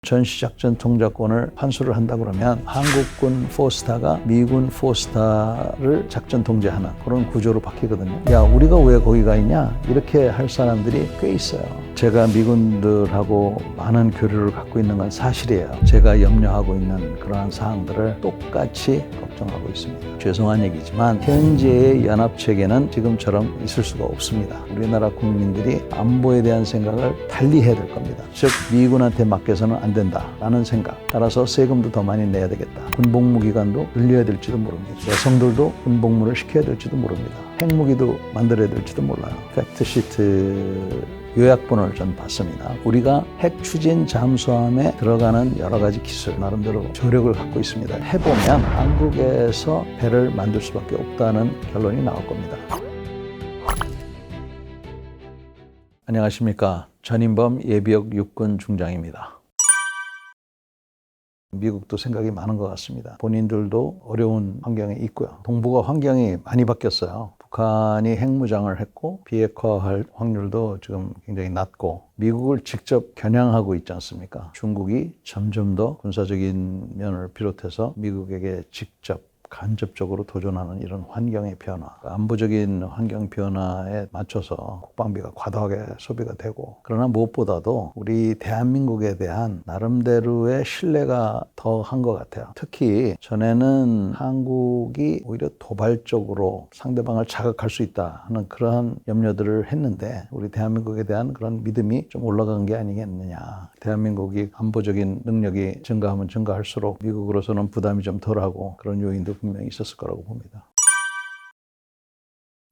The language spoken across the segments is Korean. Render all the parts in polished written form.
전시작전 통작권을 환수를 한다 그러면 한국군 포스타가 미군 포스타를 작전 통제하는 그런 구조로 바뀌거든요. 야, 우리가 왜 거기 가 있냐? 이렇게 할 사람들이 꽤 있어요. 제가 미군들하고 많은 교류를 갖고 있는 건 사실이에요. 제가 염려하고 있는 그러한 사항들을 똑같이 걱정하고 있습니다. 죄송한 얘기지만 현재의 연합체계는 지금처럼 있을 수가 없습니다. 우리나라 국민들이 안보에 대한 생각을 달리 해야 될 겁니다. 즉 미군한테 맡겨서는 안 된다라는 생각. 따라서 세금도 더 많이 내야 되겠다. 군복무 기간도 늘려야 될지도 모릅니다. 여성들도 군복무를 시켜야 될지도 모릅니다. 핵무기도 만들어야 될지도 몰라요. 팩트시트 요약본을 전 봤습니다. 우리가 핵 추진 잠수함에 들어가는 여러 가지 기술, 나름대로 저력을 갖고 있습니다. 해보면 한국에서 배를 만들 수밖에 없다는 결론이 나올 겁니다. 안녕하십니까. 전인범 예비역 육군 중장입니다. 미국도 생각이 많은 것 같습니다. 본인들도 어려운 환경에 있고요. 동북아 환경이 많이 바뀌었어요. 북한이 핵무장을 했고 비핵화할 확률도 지금 굉장히 낮고 미국을 직접 겨냥하고 있지 않습니까? 중국이 점점 더 군사적인 면을 비롯해서 미국에게 직접 간접적으로 도전하는 이런 환경의 변화, 안보적인 환경 변화에 맞춰서 국방비가 과도하게 소비가 되고, 그러나 무엇보다도 우리 대한민국에 대한 나름대로의 신뢰가 더 한 것 같아요. 특히 전에는 한국이 오히려 도발적으로 상대방을 자극할 수 있다 하는 그러한 염려들을 했는데 우리 대한민국에 대한 그런 믿음이 좀 올라간 게 아니겠느냐. 대한민국이 안보적인 능력이 증가하면 증가할수록 미국으로서는 부담이 좀 덜하고 그런 요인도 분명히 있었을 거라고 봅니다.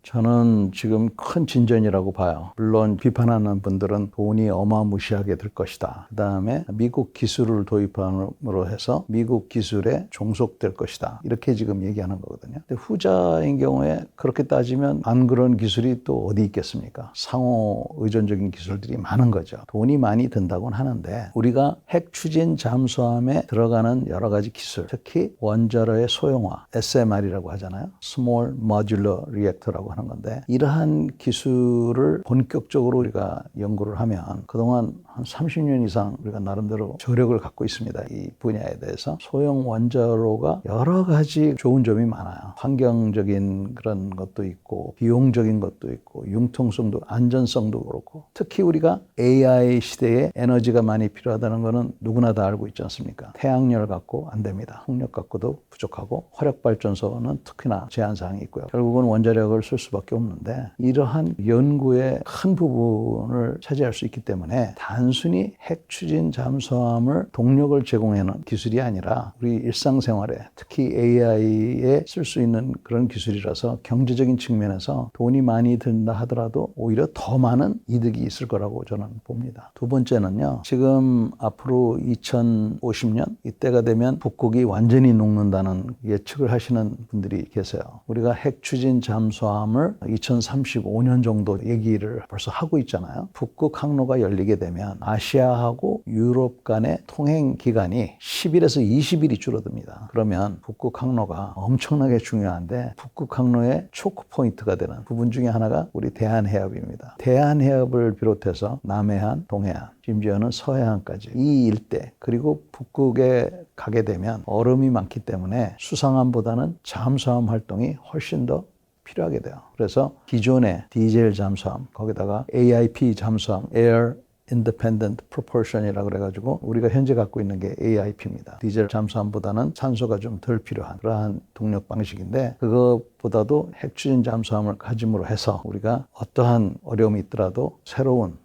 저는 지금 큰 진전이라고 봐요. 물론 비판하는 분들은 돈이 어마무시하게 들 것이다. 그 다음에 미국 기술을 도입함으로 해서 미국 기술에 종속될 것이다. 이렇게 지금 얘기하는 거거든요. 근데 후자인 경우에 그렇게 따지면 안 그런 기술이 또 어디 있겠습니까? 상호 의존적인 기술들이 많은 거죠. 돈이 많이 든다고는 하는데 우리가 핵 추진 잠수함에 들어가는 여러 가지 기술, 특히 원자로의 소형화, SMR이라고 하잖아요. Small Modular Reactor라고 하는 건데 이러한 기술을 본격적으로 우리가 연구를 하면 그동안 한 30년 이상 우리가 나름대로 저력을 갖고 있습니다. 이 분야에 대해서 소형 원자로가 여러 가지 좋은 점이 많아요. 환경적인 그런 것도 있고 비용적인 것도 있고 융통성도 안전성도 그렇고 특히 우리가 AI 시대에 에너지가 많이 필요하다는 것은 누구나 다 알고 있지 않습니까? 태양열 갖고 안 됩니다. 풍력 갖고도 부족하고 화력발전소는 특히나 제한사항이 있고요. 결국은 원자력을 쓸 수밖에 없는데 이러한 연구의 큰 부분을 차지할 수 있기 때문에 단순히 핵 추진 잠수함을 동력을 제공하는 기술이 아니라 우리 일상생활에 특히 AI에 쓸 수 있는 그런 기술이라서 경제적인 측면에서 돈이 많이 든다 하더라도 오히려 더 많은 이득이 있을 거라고 저는 봅니다. 두 번째는요. 지금 앞으로 2050년 이때가 되면 북극이 완전히 녹는다는 예측을 하시는 분들이 계세요. 우리가 핵 추진 잠수함을 2035년 정도 얘기를 벌써 하고 있잖아요. 북극 항로가 열리게 되면 아시아하고 유럽 간의 통행 기간이 10일에서 20일이 줄어듭니다. 그러면 북극 항로가 엄청나게 중요한데 북극 항로의 초크 포인트가 되는 부분 중에 하나가 우리 대한해협입니다. 대한해협을 비롯해서 남해안, 동해안, 심지어는 서해안까지 이 일대 그리고 북극에 가게 되면 얼음이 많기 때문에 수상함보다는 잠수함 활동이 훨씬 더 필요하게 돼요. 그래서 기존의 디젤 잠수함 거기다가 AIP 잠수함 Air Independent Propulsion이라고 그래가지고 우리가 현재 갖고 있는 게 AIP입니다. 디젤 잠수함보다는 산소가 좀 덜 필요한 그러한 동력 방식인데 그것보다도 핵 추진 잠수함을 가짐으로 해서 우리가 어떠한 어려움이 있더라도 새로운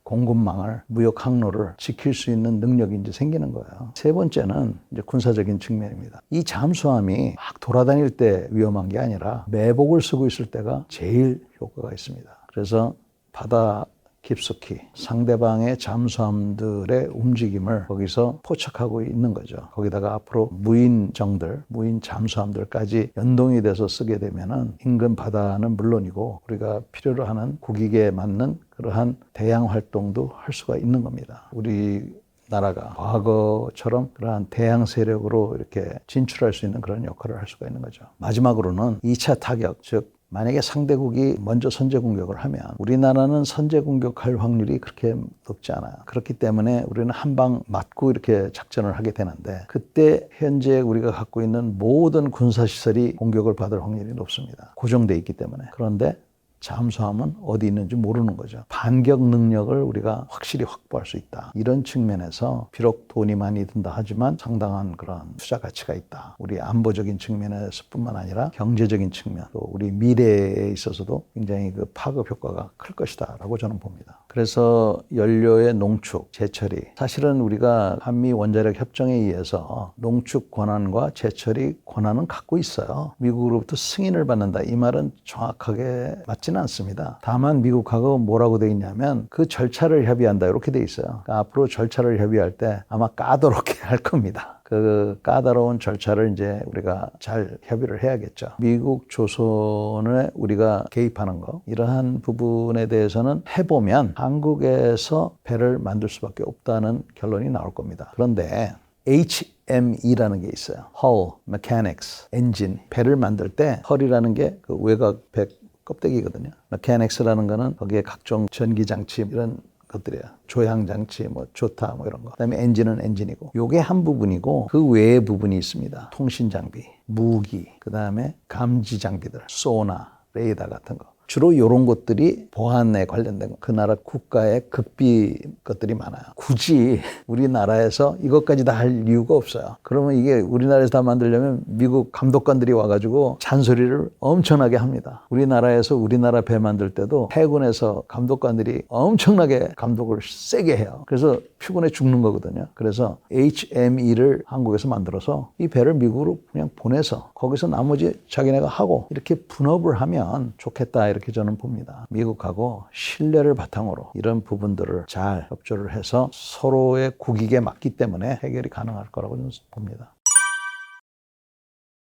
공급망을, 무역 항로를 지킬 수 있는 능력이 이제 생기는 거예요. 세 번째는 이제 군사적인 측면입니다. 이 잠수함이 막 돌아다닐 때 위험한 게 아니라 매복을 쓰고 있을 때가 제일 효과가 있습니다. 그래서 바다 깊숙이 상대방의 잠수함들의 움직임을 거기서 포착하고 있는 거죠. 거기다가 앞으로 무인정들, 무인 잠수함들까지 연동이 돼서 쓰게 되면은 인근 바다는 물론이고 우리가 필요로 하는 국익에 맞는 그러한 대양 활동도 할 수가 있는 겁니다. 우리 나라가 과거처럼 그러한 대양 세력으로 이렇게 진출할 수 있는 그런 역할을 할 수가 있는 거죠. 마지막으로는 2차 타격, 즉 만약에 상대국이 먼저 선제 공격을 하면 우리나라는 선제 공격할 확률이 그렇게 높지 않아요. 그렇기 때문에 우리는 한 방 맞고 이렇게 작전을 하게 되는데 그때 현재 우리가 갖고 있는 모든 군사시설이 공격을 받을 확률이 높습니다. 고정돼 있기 때문에. 그런데 잠수함은 어디 있는지 모르는 거죠. 반격 능력을 우리가 확실히 확보할 수 있다. 이런 측면에서 비록 돈이 많이 든다 하지만 상당한 그런 투자 가치가 있다. 우리 안보적인 측면에서뿐만 아니라 경제적인 측면, 또 우리 미래에 있어서도 굉장히 그 파급 효과가 클 것이다 라고 저는 봅니다. 그래서 연료의 농축, 재처리, 사실은 우리가 한미 원자력 협정에 의해서 농축 권한과 재처리 권한은 갖고 있어요. 미국으로부터 승인을 받는다. 이 말은 정확하게 맞지는 않습니다. 다만 미국하고 뭐라고 돼 있냐면 그 절차를 협의한다 이렇게 돼 있어요. 그러니까 앞으로 절차를 협의할 때 아마 까다롭게 할 겁니다. 그 까다로운 절차를 이제 우리가 잘 협의를 해야겠죠. 미국 조선에 우리가 개입하는 거, 이러한 부분에 대해서는 해보면 한국에서 배를 만들 수밖에 없다는 결론이 나올 겁니다. 그런데 HME라는 게 있어요. Hull, Mechanics, Engine. 배를 만들 때 헐이라는 게 그 외곽 배 껍데기거든요. Mechanics라는 거는 거기에 각종 전기장치 이런 것들이에요. 조향장치, 조타, 이런 거. 그다음에 엔진은 엔진이고. 요게 한 부분이고, 그 외의 부분이 있습니다. 통신장비, 무기, 그다음에 감지 장비들, 소나, 레이더 같은 거. 주로 이런 것들이 보안에 관련된 거. 그 나라 국가의 극비 것들이 많아요. 굳이 우리나라에서 이것까지 다 할 이유가 없어요. 그러면 이게 우리나라에서 다 만들려면 미국 감독관들이 와가지고 잔소리를 엄청나게 합니다. 우리나라에서 우리나라 배 만들 때도 해군에서 감독관들이 엄청나게 감독을 세게 해요. 그래서 피곤해 죽는 거거든요. 그래서 HME를 한국에서 만들어서 이 배를 미국으로 그냥 보내서 거기서 나머지 자기네가 하고 이렇게 분업을 하면 좋겠다. 이렇게 저는 봅니다. 미국하고 신뢰를 바탕으로 이런 부분들을 잘 협조를 해서 서로의 국익에 맞기 때문에 해결이 가능할 거라고 저는 봅니다.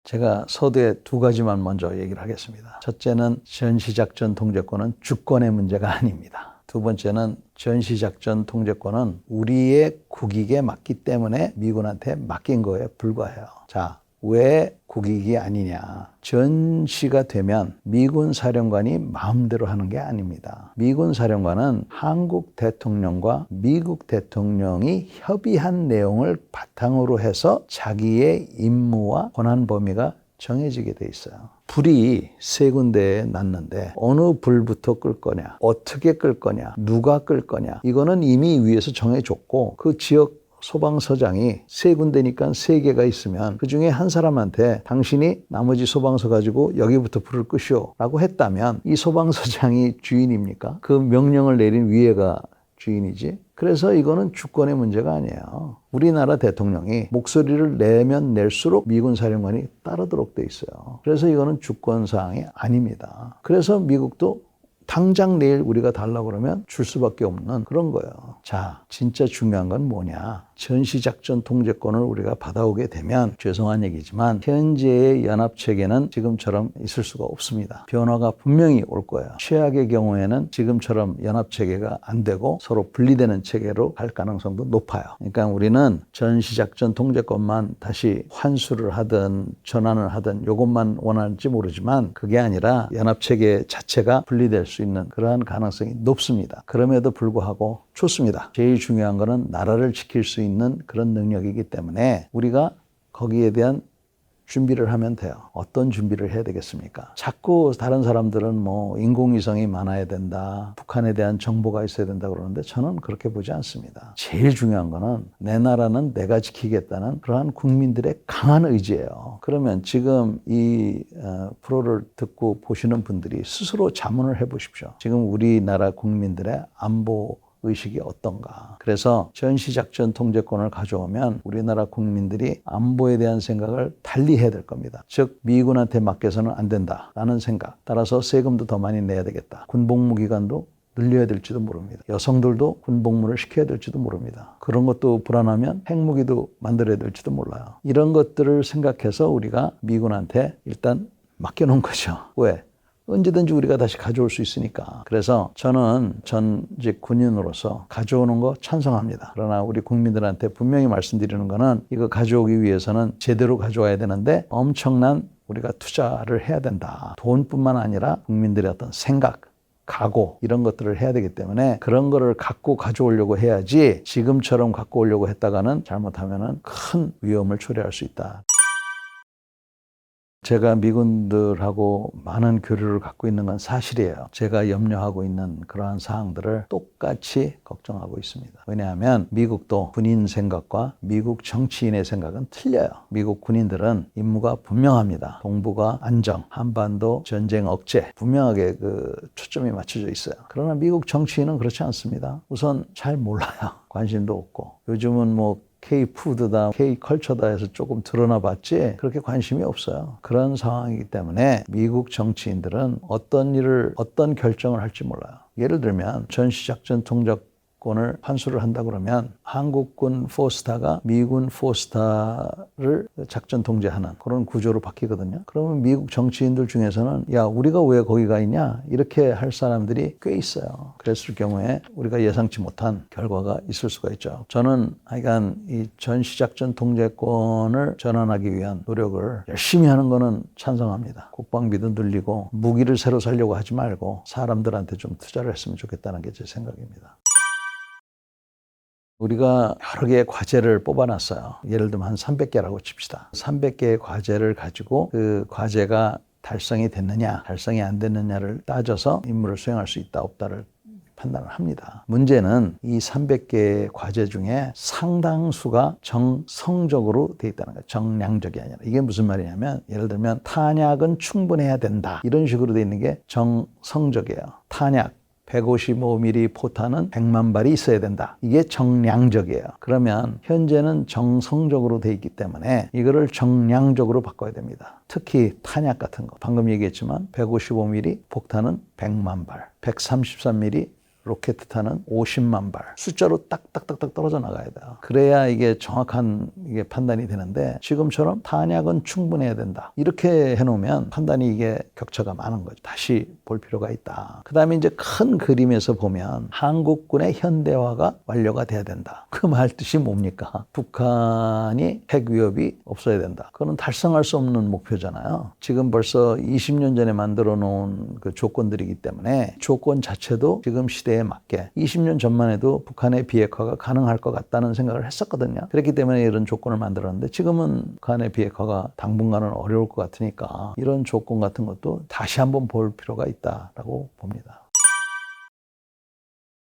제가 서두에 두 가지만 먼저 얘기를 하겠습니다. 첫째는 전시작전 통제권은 주권의 문제가 아닙니다. 두 번째는 전시작전 통제권은 우리의 국익에 맞기 때문에 미군한테 맡긴 거에 불과해요. 자, 왜 국익이 아니냐. 전시가 되면 미군 사령관이 마음대로 하는 게 아닙니다. 미군 사령관은 한국 대통령과 미국 대통령이 협의한 내용을 바탕으로 해서 자기의 임무와 권한 범위가 정해지게 돼 있어요. 불이 세 군데에 났는데 어느 불부터 끌 거냐, 어떻게 끌 거냐, 누가 끌 거냐, 이거는 이미 위에서 정해줬고 그 지역 소방서장이 세 군데니까 세 개가 있으면 그중에 한 사람한테 당신이 나머지 소방서 가지고 여기부터 불을 끄시오 라고 했다면 이 소방서장이 주인입니까? 그 명령을 내린 위에가 주인이지. 그래서 이거는 주권의 문제가 아니에요. 우리나라 대통령이 목소리를 내면 낼수록 미군 사령관이 따르도록 돼 있어요. 그래서 이거는 주권사항이 아닙니다. 그래서 미국도 당장 내일 우리가 달라고 그러면 줄 수밖에 없는 그런 거예요. 자, 진짜 중요한 건 뭐냐. 전시작전 통제권을 우리가 받아오게 되면 죄송한 얘기지만 현재의 연합체계는 지금처럼 있을 수가 없습니다. 변화가 분명히 올 거예요. 최악의 경우에는 지금처럼 연합체계가 안 되고 서로 분리되는 체계로 갈 가능성도 높아요. 그러니까 우리는 전시작전 통제권만 다시 환수를 하든 전환을 하든 이것만 원하는지 모르지만 그게 아니라 연합체계 자체가 분리될 수 있는 그러한 가능성이 높습니다. 그럼에도 불구하고 좋습니다. 제일 중요한 거는 나라를 지킬 수 있는 그런 능력이기 때문에 우리가 거기에 대한 준비를 하면 돼요. 어떤 준비를 해야 되겠습니까? 자꾸 다른 사람들은 인공위성이 많아야 된다. 북한에 대한 정보가 있어야 된다 그러는데 저는 그렇게 보지 않습니다. 제일 중요한 거는 내 나라는 내가 지키겠다는 그러한 국민들의 강한 의지예요. 그러면 지금 이 프로를 듣고 보시는 분들이 스스로 자문을 해보십시오. 지금 우리나라 국민들의 안보 의식이 어떤가. 그래서 전시작전 통제권을 가져오면 우리나라 국민들이 안보에 대한 생각을 달리 해야 될 겁니다. 즉 미군한테 맡겨서는 안 된다라는 생각. 따라서 세금도 더 많이 내야 되겠다. 군복무 기간도 늘려야 될지도 모릅니다. 여성들도 군복무를 시켜야 될지도 모릅니다. 그런 것도 불안하면 핵무기도 만들어야 될지도 몰라요. 이런 것들을 생각해서 우리가 미군한테 일단 맡겨놓은 거죠. 왜? 언제든지 우리가 다시 가져올 수 있으니까. 그래서 저는 전직 군인으로서 가져오는 거 찬성합니다. 그러나 우리 국민들한테 분명히 말씀드리는 거는 이거 가져오기 위해서는 제대로 가져와야 되는데 엄청난 우리가 투자를 해야 된다. 돈뿐만 아니라 국민들의 어떤 생각, 각오 이런 것들을 해야 되기 때문에 그런 거를 갖고 가져오려고 해야지 지금처럼 갖고 오려고 했다가는 잘못하면은 큰 위험을 초래할 수 있다. 제가 미군들하고 많은 교류를 갖고 있는 건 사실이에요. 제가 염려하고 있는 그러한 사항들을 똑같이 걱정하고 있습니다. 왜냐하면 미국도 군인 생각과 미국 정치인의 생각은 틀려요. 미국 군인들은 임무가 분명합니다. 동북아 안정, 한반도 전쟁 억제 분명하게 초점이 맞춰져 있어요. 그러나 미국 정치인은 그렇지 않습니다. 우선 잘 몰라요. 관심도 없고. 요즘은 K푸드다, K컬처다 해서 조금 드러나 봤지 그렇게 관심이 없어요. 그런 상황이기 때문에 미국 정치인들은 어떤 결정을 할지 몰라요. 예를 들면 전시작전 통제권을 환수를 한다 그러면 한국군 포스타가 미군 포스타를 작전 통제하는 그런 구조로 바뀌거든요. 그러면 미국 정치인들 중에서는 야, 우리가 왜 거기 가 있냐? 이렇게 할 사람들이 꽤 있어요. 그랬을 경우에 우리가 예상치 못한 결과가 있을 수가 있죠. 저는 하여간 이 전시작전 통제권을 전환하기 위한 노력을 열심히 하는 거는 찬성합니다. 국방비도 늘리고 무기를 새로 사려고 하지 말고 사람들한테 좀 투자를 했으면 좋겠다는 게 제 생각입니다. 우리가 여러 개의 과제를 뽑아놨어요. 예를 들면 한 300개라고 칩시다. 300개의 과제를 가지고 그 과제가 달성이 됐느냐, 달성이 안 됐느냐를 따져서 임무를 수행할 수 있다, 없다를 판단을 합니다. 문제는 이 300개의 과제 중에 상당수가 정성적으로 돼 있다는 거예요. 정량적이 아니라. 이게 무슨 말이냐면 예를 들면 탄약은 충분해야 된다. 이런 식으로 돼 있는 게 정성적이에요. 탄약 155mm 포탄은 100만 발이 있어야 된다. 이게 정량적이에요. 그러면 현재는 정성적으로 돼 있기 때문에 이거를 정량적으로 바꿔야 됩니다. 특히 탄약 같은 거. 방금 얘기했지만 155mm 폭탄은 100만 발, 133mm 로켓탄은 50만 발. 숫자로 딱딱딱딱 떨어져 나가야 돼요. 그래야 이게 정확한 판단이 되는데 지금처럼 탄약은 충분해야 된다. 이렇게 해놓으면 판단이 이게 격차가 많은 거죠. 다시 볼 필요가 있다. 그 다음에 이제 큰 그림에서 보면 한국군의 현대화가 완료가 돼야 된다. 그 말 뜻이 뭡니까? 북한이 핵 위협이 없어야 된다. 그거는 달성할 수 없는 목표잖아요. 지금 벌써 20년 전에 만들어 놓은 그 조건들이기 때문에 조건 자체도 지금 시대에 맞게 20년 전만 해도 북한의 비핵화가 가능할 것 같다는 생각을 했었거든요. 그렇기 때문에 이런 조건을 만들었는데 지금은 북한의 비핵화가 당분간은 어려울 것 같으니까 이런 조건 같은 것도 다시 한번 볼 필요가 있다라고 봅니다.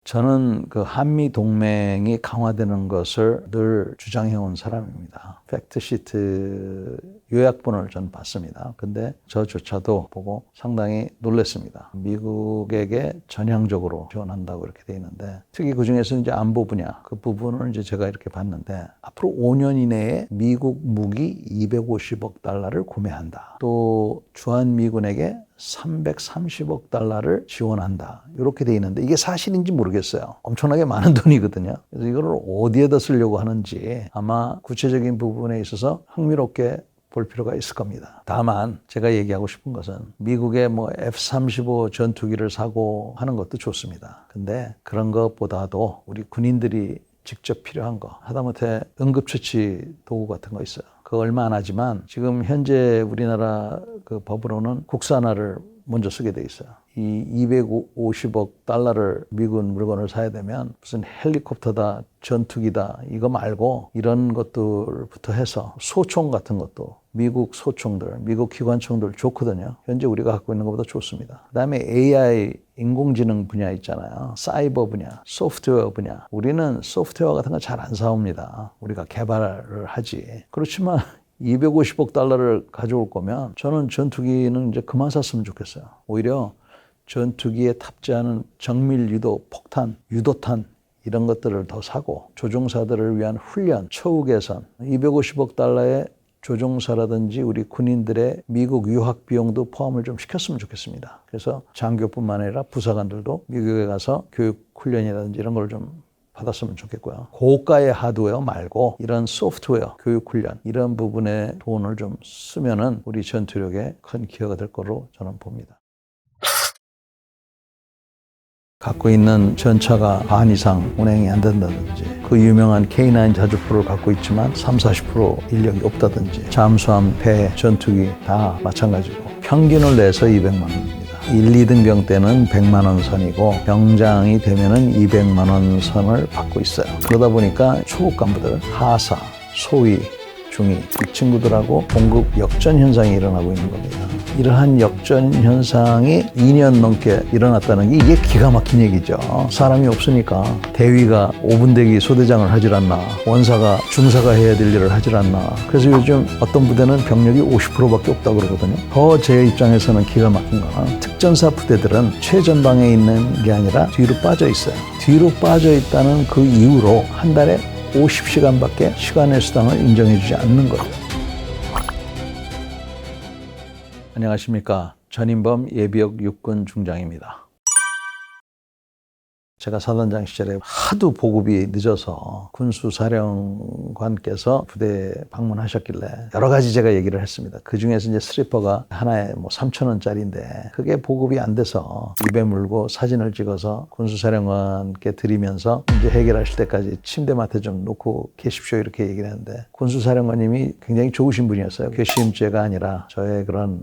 저는 그 한미 동맹이 강화되는 것을 늘 주장해온 사람입니다. 팩트시트 요약본을 전 봤습니다. 근데 저조차도 보고 상당히 놀랐습니다. 미국에게 전향적으로 지원한다고 이렇게 돼 있는데 특히 그중에서 이제 안보 분야 그 부분을 이제 제가 이렇게 봤는데 앞으로 5년 이내에 미국 무기 250억 달러를 구매한다. 또 주한미군에게 330억 달러를 지원한다. 이렇게 돼 있는데 이게 사실인지 모르겠어요. 엄청나게 많은 돈이거든요. 그래서 이걸 어디에다 쓰려고 하는지 아마 구체적인 부분에 있어서 흥미롭게 볼 필요가 있을 겁니다. 다만 제가 얘기하고 싶은 것은 미국의 F-35 전투기를 사고 하는 것도 좋습니다. 근데 그런 것보다도 우리 군인들이 직접 필요한 거 하다못해 응급처치 도구 같은 거 있어요. 그거 얼마 안 하지만 지금 현재 우리나라 그 법으로는 국산화를 먼저 쓰게 돼 있어요. 이 250억 달러를 미군 물건을 사야 되면 무슨 헬리콥터다, 전투기다 이거 말고 이런 것들부터 해서 소총 같은 것도 미국 소총들, 미국 기관총들 좋거든요. 현재 우리가 갖고 있는 것보다 좋습니다. 그다음에 AI, 인공지능 분야 있잖아요. 사이버 분야, 소프트웨어 분야. 우리는 소프트웨어 같은 거 잘 안 사옵니다. 우리가 개발을 하지. 그렇지만 250억 달러를 가져올 거면 저는 전투기는 이제 그만 샀으면 좋겠어요. 오히려 전투기에 탑재하는 정밀 유도, 폭탄, 유도탄 이런 것들을 더 사고 조종사들을 위한 훈련, 처우 개선 250억 달러의 조종사라든지 우리 군인들의 미국 유학 비용도 포함을 좀 시켰으면 좋겠습니다. 그래서 장교뿐만 아니라 부사관들도 미국에 가서 교육 훈련이라든지 이런 걸 좀 받았으면 좋겠고요. 고가의 하드웨어 말고 이런 소프트웨어, 교육 훈련 이런 부분에 돈을 좀 쓰면은 우리 전투력에 큰 기여가 될 거로 저는 봅니다. 갖고 있는 전차가 반 이상 운행이 안 된다든지, 그 유명한 K9 자주포를 갖고 있지만 30-40% 인력이 없다든지, 잠수함, 배, 전투기 다 마찬가지고 평균을 내서 200만 원입니다. 1, 2등병 때는 100만 원 선이고 병장이 되면은 200만 원 선을 받고 있어요. 그러다 보니까 초급 간부들, 하사, 소위, 중위, 이 친구들하고 봉급 역전 현상이 일어나고 있는 겁니다. 이러한 역전 현상이 2년 넘게 일어났다는 게 이게 기가 막힌 얘기죠. 사람이 없으니까 대위가 5분 대기 소대장을 하질 않나, 원사가 중사가 해야 될 일을 하질 않나. 그래서 요즘 어떤 부대는 병력이 50%밖에 없다고 그러거든요. 더 제 입장에서는 기가 막힌 거는 특전사 부대들은 최전방에 있는 게 아니라 뒤로 빠져 있어요. 뒤로 빠져 있다는 그 이유로 한 달에 50시간밖에 시간의 수당을 인정해주지 않는 거예요. 안녕하십니까. 전인범 예비역 육군 중장입니다. 제가 사단장 시절에 하도 보급이 늦어서 군수사령관께서 부대에 방문하셨길래 여러 가지 제가 얘기를 했습니다. 그 중에서 이제 슬리퍼가 하나에 3,000원짜리인데 그게 보급이 안 돼서 입에 물고 사진을 찍어서 군수사령관께 드리면서 문제 해결하실 때까지 침대맡에 좀 놓고 계십시오 이렇게 얘기를 했는데, 군수사령관님이 굉장히 좋으신 분이었어요. 괘씸죄가 아니라 저의 그런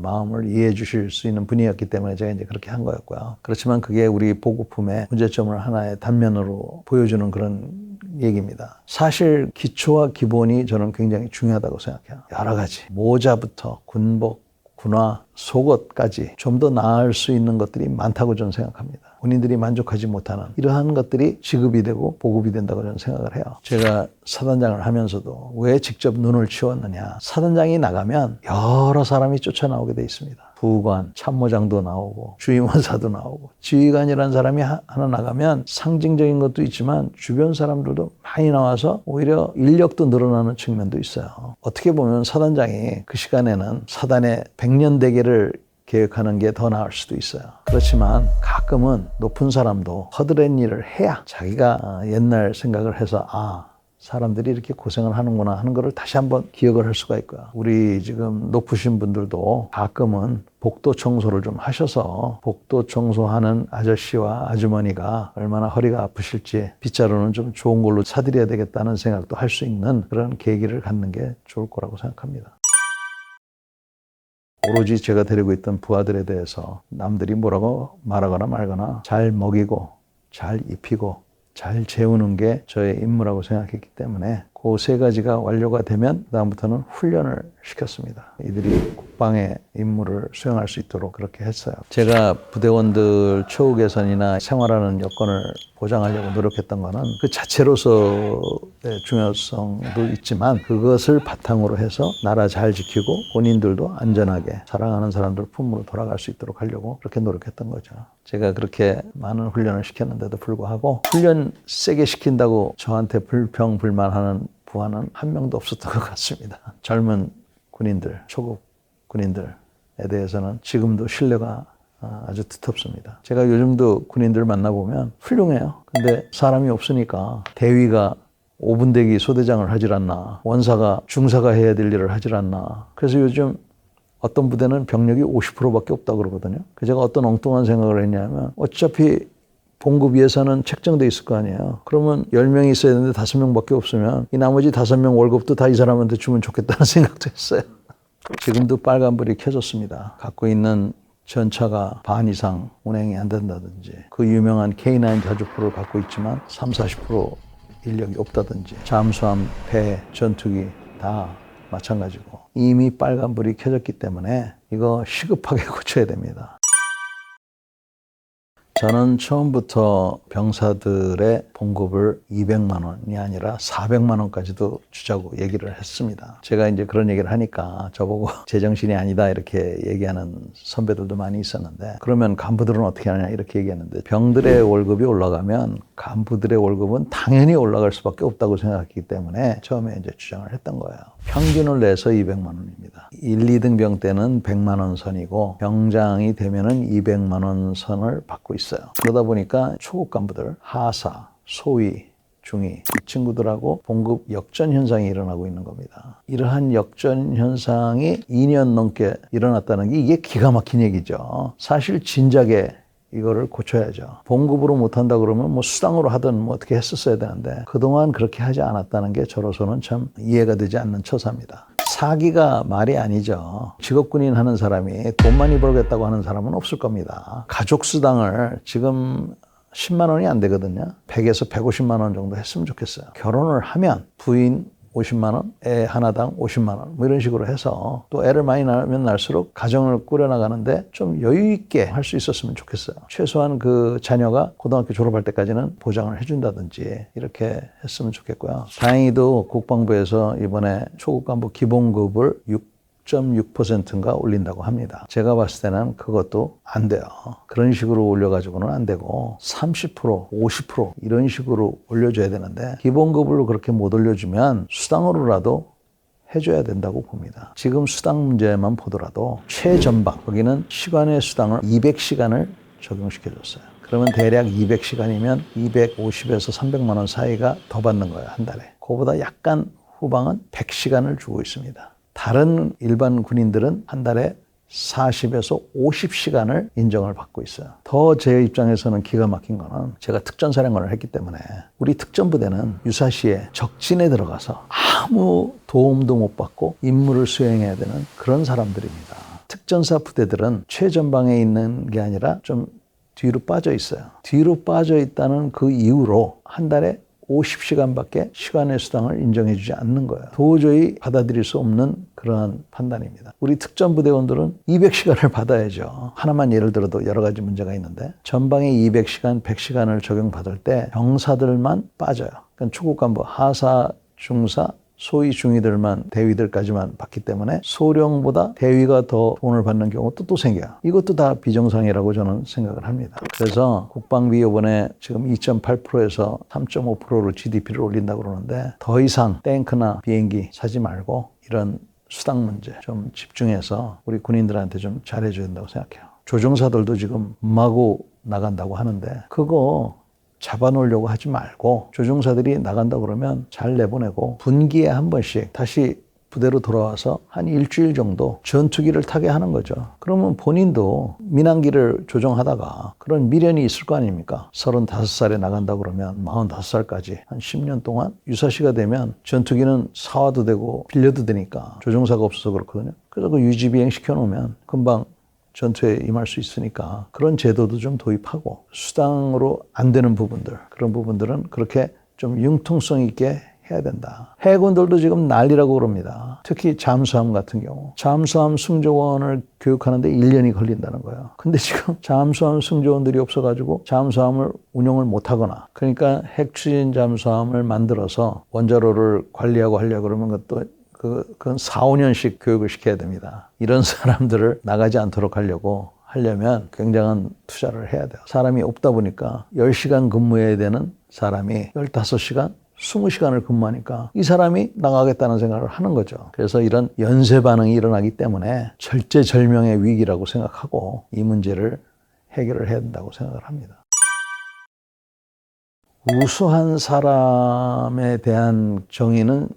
마음을 이해해 주실 수 있는 분이었기 때문에 제가 이제 그렇게 한 거였고요. 그렇지만 그게 우리 보급품에 문제점을 하나의 단면으로 보여주는 그런 얘기입니다. 사실 기초와 기본이 저는 굉장히 중요하다고 생각해요. 여러 가지 모자부터 군복, 군화, 속옷까지 좀 더 나을 수 있는 것들이 많다고 저는 생각합니다. 본인들이 만족하지 못하는 이러한 것들이 지급이 되고 보급이 된다고 저는 생각을 해요. 제가 사단장을 하면서도 왜 직접 눈을 치웠느냐. 사단장이 나가면 여러 사람이 쫓아나오게 돼 있습니다. 부관, 참모장도 나오고 주임원사도 나오고, 지휘관이라는 사람이 하나 나가면 상징적인 것도 있지만 주변 사람들도 많이 나와서 오히려 인력도 늘어나는 측면도 있어요. 어떻게 보면 사단장이 그 시간에는 사단의 100년 대계를 계획하는 게 더 나을 수도 있어요. 그렇지만 가끔은 높은 사람도 허드렛 일을 해야 자기가 옛날 생각을 해서 사람들이 이렇게 고생을 하는구나 하는 거를 다시 한번 기억을 할 수가 있고요. 우리 지금 높으신 분들도 가끔은 복도 청소를 좀 하셔서 복도 청소하는 아저씨와 아주머니가 얼마나 허리가 아프실지 빗자루는 좀 좋은 걸로 사드려야 되겠다는 생각도 할 수 있는 그런 계기를 갖는 게 좋을 거라고 생각합니다. 오로지 제가 데리고 있던 부하들에 대해서 남들이 뭐라고 말하거나 말거나 잘 먹이고 잘 입히고 잘 재우는 게 저의 임무라고 생각했기 때문에 그 세 가지가 완료가 되면 그다음부터는 훈련을 시켰습니다. 이들이 국방의 임무를 수행할 수 있도록 그렇게 했어요. 제가 부대원들 처우 개선이나 생활하는 여건을 보장하려고 노력했던 거는 그 자체로서의 중요성도 있지만 그것을 바탕으로 해서 나라 잘 지키고 본인들도 안전하게 사랑하는 사람들 품으로 돌아갈 수 있도록 하려고 그렇게 노력했던 거죠. 제가 그렇게 많은 훈련을 시켰는데도 불구하고 훈련 세게 시킨다고 저한테 불평불만하는 부하는 한 명도 없었던 것 같습니다. 젊은 군인들, 초급 군인들에 대해서는 지금도 신뢰가 아주 두텁습니다. 제가 요즘도 군인들 만나보면 훌륭해요. 근데 사람이 없으니까 대위가 5분 대기 소대장을 하질 않나, 원사가 중사가 해야 될 일을 하질 않나. 그래서 요즘 어떤 부대는 병력이 50%밖에 없다고 그러거든요. 제가 어떤 엉뚱한 생각을 했냐면 어차피 봉급 예산은 책정돼 있을 거 아니에요. 그러면 10명이 있어야 되는데 5명밖에 없으면 이 나머지 5명 월급도 다 이 사람한테 주면 좋겠다는 생각도 했어요. 지금도 빨간불이 켜졌습니다. 갖고 있는 전차가 반 이상 운행이 안 된다든지, 그 유명한 K9 자주포를 갖고 있지만 30-40% 인력이 없다든지, 잠수함, 배, 전투기 다 마찬가지고 이미 빨간불이 켜졌기 때문에 이거 시급하게 고쳐야 됩니다. 저는 처음부터 병사들의 봉급을 200만 원이 아니라 400만 원까지도 주자고 얘기를 했습니다. 제가 이제 그런 얘기를 하니까 저보고 제정신이 아니다 이렇게 얘기하는 선배들도 많이 있었는데, 그러면 간부들은 어떻게 하냐 이렇게 얘기했는데, 병들의 월급이 올라가면 간부들의 월급은 당연히 올라갈 수밖에 없다고 생각했기 때문에 처음에 이제 주장을 했던 거예요. 평균을 내서 200만 원입니다. 1, 2등병 때는 100만 원 선이고 병장이 되면은 200만 원 선을 받고 있어요. 그러다 보니까 초급 간부들, 하사, 소위, 중위, 이 친구들하고 봉급 역전 현상이 일어나고 있는 겁니다. 이러한 역전 현상이 2년 넘게 일어났다는 게 이게 기가 막힌 얘기죠. 사실 진작에 이거를 고쳐야죠. 봉급으로 못한다 그러면 뭐 수당으로 하든 뭐 어떻게 했었어야 되는데 그동안 그렇게 하지 않았다는 게 저로서는 참 이해가 되지 않는 처사입니다. 사기가 말이 아니죠. 직업군인 하는 사람이 돈 많이 벌겠다고 하는 사람은 없을 겁니다. 가족수당을 지금 10만 원이 안 되거든요. 100에서 150만 원 정도 했으면 좋겠어요. 결혼을 하면 부인 50만 원, 애 하나당 50만 원, 뭐 이런 식으로 해서 또 애를 많이 낳으면 날수록 가정을 꾸려나가는데 좀 여유 있게 할 수 있었으면 좋겠어요. 최소한 그 자녀가 고등학교 졸업할 때까지는 보장을 해준다든지 이렇게 했으면 좋겠고요. 다행히도 국방부에서 이번에 초급 간부 기본급을 6.6%인가 올린다고 합니다. 제가 봤을 때는 그것도 안 돼요. 그런 식으로 올려가지고는 안 되고 30%, 50% 이런 식으로 올려줘야 되는데 기본급으로 그렇게 못 올려주면 수당으로라도 해줘야 된다고 봅니다. 지금 수당 문제만 보더라도 최전방, 거기는 시간의 수당을 200시간을 적용시켜줬어요. 그러면 대략 200시간이면 250에서 300만 원 사이가 더 받는 거예요, 한 달에. 그거보다 약간 후방은 100시간을 주고 있습니다. 다른 일반 군인들은 한 달에 40에서 50시간을 인정을 받고 있어요. 더 제 입장에서는 기가 막힌 거는 제가 특전사령관을 했기 때문에 우리 특전부대는 유사시에 적진에 들어가서 아무 도움도 못 받고 임무를 수행해야 되는 그런 사람들입니다. 특전사 부대들은 최전방에 있는 게 아니라 좀 뒤로 빠져 있어요. 뒤로 빠져 있다는 그 이유로 한 달에 50시간밖에 시간의 수당을 인정해주지 않는 거예요. 도저히 받아들일 수 없는 그러한 판단입니다. 우리 특전부대원들은 200시간을 받아야죠. 하나만 예를 들어도 여러 가지 문제가 있는데 전방에 200시간, 100시간을 적용받을 때 병사들만 빠져요. 그러니까 초급간부, 하사, 중사, 소위 중위들만, 대위들까지만 받기 때문에 소령보다 대위가 더 돈을 받는 경우도 또 생겨요. 이것도 다 비정상이라고 저는 생각을 합니다. 그래서 국방비 이번에 지금 2.8%에서 3.5%로 GDP를 올린다고 그러는데 더 이상 탱크나 비행기 사지 말고 이런 수당 문제 좀 집중해서 우리 군인들한테 좀 잘해줘야 된다고 생각해요. 조종사들도 지금 마구 나간다고 하는데 그거 잡아놓으려고 하지 말고 조종사들이 나간다 그러면 잘 내보내고 분기에 한 번씩 다시 부대로 돌아와서 한 일주일 정도 전투기를 타게 하는 거죠. 그러면 본인도 민항기를 조종하다가 그런 미련이 있을 거 아닙니까? 35살에 나간다 그러면 45살까지 한 10년 동안 유사시가 되면 전투기는 사와도 되고 빌려도 되니까 조종사가 없어서 그렇거든요. 그래서 그 유지비행 시켜놓으면 금방 전투에 임할 수 있으니까 그런 제도도 좀 도입하고 수당으로 안 되는 부분들, 그런 부분들은 그렇게 좀 융통성 있게 해야 된다. 해군들도 지금 난리라고 그럽니다. 특히 잠수함 같은 경우. 잠수함 승조원을 교육하는데 1년이 걸린다는 거예요. 근데 지금 잠수함 승조원들이 없어가지고 잠수함을 운용을 못하거나 그러니까 핵추진 잠수함을 만들어서 원자로를 관리하고 하려고 그러면 그건 4, 5년씩 교육을 시켜야 됩니다. 이런 사람들을 나가지 않도록 하려면 굉장한 투자를 해야 돼요. 사람이 없다 보니까 10시간 근무해야 되는 사람이 15시간, 20시간을 근무하니까 이 사람이 나가겠다는 생각을 하는 거죠. 그래서 이런 연쇄 반응이 일어나기 때문에 절제절명의 위기라고 생각하고 이 문제를 해결을 해야 된다고 생각을 합니다. 우수한 사람에 대한 정의는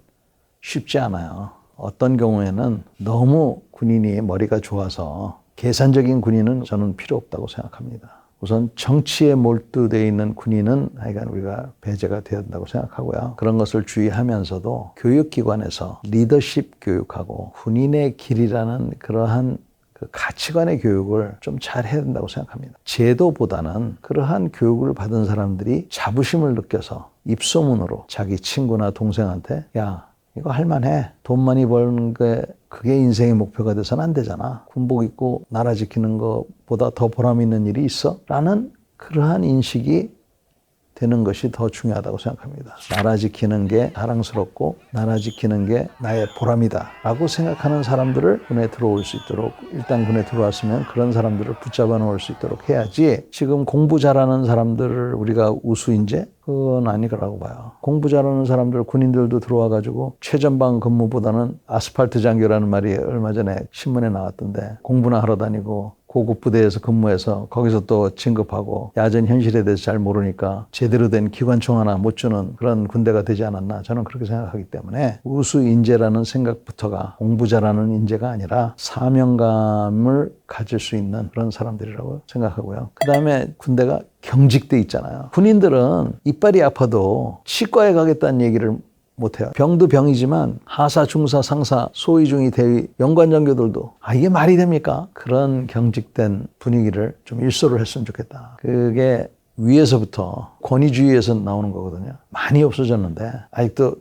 쉽지 않아요. 어떤 경우에는 너무 군인이 머리가 좋아서 계산적인 군인은 저는 필요 없다고 생각합니다. 우선 정치에 몰두되어 있는 군인은 하여간 우리가 배제가 되어야 된다고 생각하고요. 그런 것을 주의하면서도 교육기관에서 리더십 교육하고 군인의 길이라는 그러한 그 가치관의 교육을 좀 잘 해야 된다고 생각합니다. 제도보다는 그러한 교육을 받은 사람들이 자부심을 느껴서 입소문으로 자기 친구나 동생한테 야, 이거 할만해. 돈 많이 버는 게 그게 인생의 목표가 돼서는 안 되잖아. 군복 입고 나라 지키는 것보다 더 보람 있는 일이 있어? 라는 그러한 인식이 되는 것이 더 중요하다고 생각합니다. 나라 지키는 게 자랑스럽고 나라 지키는 게 나의 보람이다 라고 생각하는 사람들을 군에 들어올 수 있도록 일단 군에 들어왔으면 그런 사람들을 붙잡아 놓을 수 있도록 해야지 지금 공부 잘하는 사람들을 우리가 우수인재? 그건 아니라고 봐요. 공부 잘하는 사람들 군인들도 들어와가지고 최전방 근무보다는 아스팔트 장교라는 말이 얼마 전에 신문에 나왔던데 공부나 하러 다니고 고급 부대에서 근무해서 거기서 또 진급하고 야전 현실에 대해서 잘 모르니까 제대로 된 기관총 하나 못 주는 그런 군대가 되지 않았나 저는 그렇게 생각하기 때문에 우수 인재라는 생각부터가 공부 잘하는 인재가 아니라 사명감을 가질 수 있는 그런 사람들이라고 생각하고요. 그 다음에 군대가 경직돼 있잖아요. 군인들은 이빨이 아파도 치과에 가겠다는 얘기를 못해요. 병도 병이지만 하사, 중사, 상사, 소위, 중위, 대위, 연관장교들도 이게 말이 됩니까? 그런 경직된 분위기를 좀 일소를 했으면 좋겠다. 그게 위에서부터 권위주의에서 나오는 거거든요. 많이 없어졌는데 아직도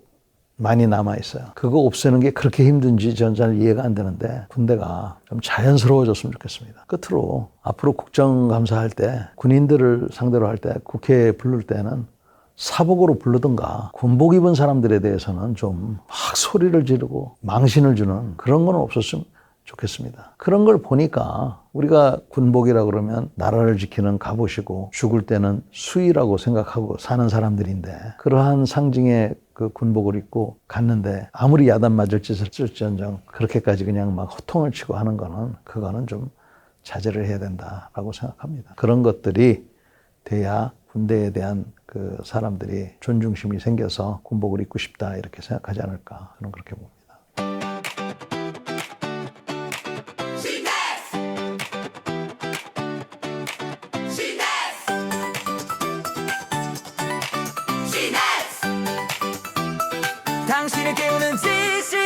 많이 남아있어요. 그거 없애는 게 그렇게 힘든지 전 잘 이해가 안 되는데 군대가 좀 자연스러워졌으면 좋겠습니다. 끝으로 앞으로 국정감사할 때 군인들을 상대로 할 때 국회에 부를 때는 사복으로 부르든가 군복 입은 사람들에 대해서는 좀 막 소리를 지르고 망신을 주는 그런 건 없었으면 좋겠습니다. 그런 걸 보니까 우리가 군복이라 그러면 나라를 지키는 갑옷이고 죽을 때는 수의라고 생각하고 사는 사람들인데 그러한 상징의 그 군복을 입고 갔는데 아무리 야단 맞을 짓을 쓸지언정 그렇게까지 그냥 막 호통을 치고 하는 거는 그거는 좀 자제를 해야 된다라고 생각합니다. 그런 것들이 돼야 군대에 대한 그 사람들이 존중심이 생겨서 군복을 입고 싶다 이렇게 생각하지 않을까 저는 그렇게 봅니다. 당신을 깨우는 지식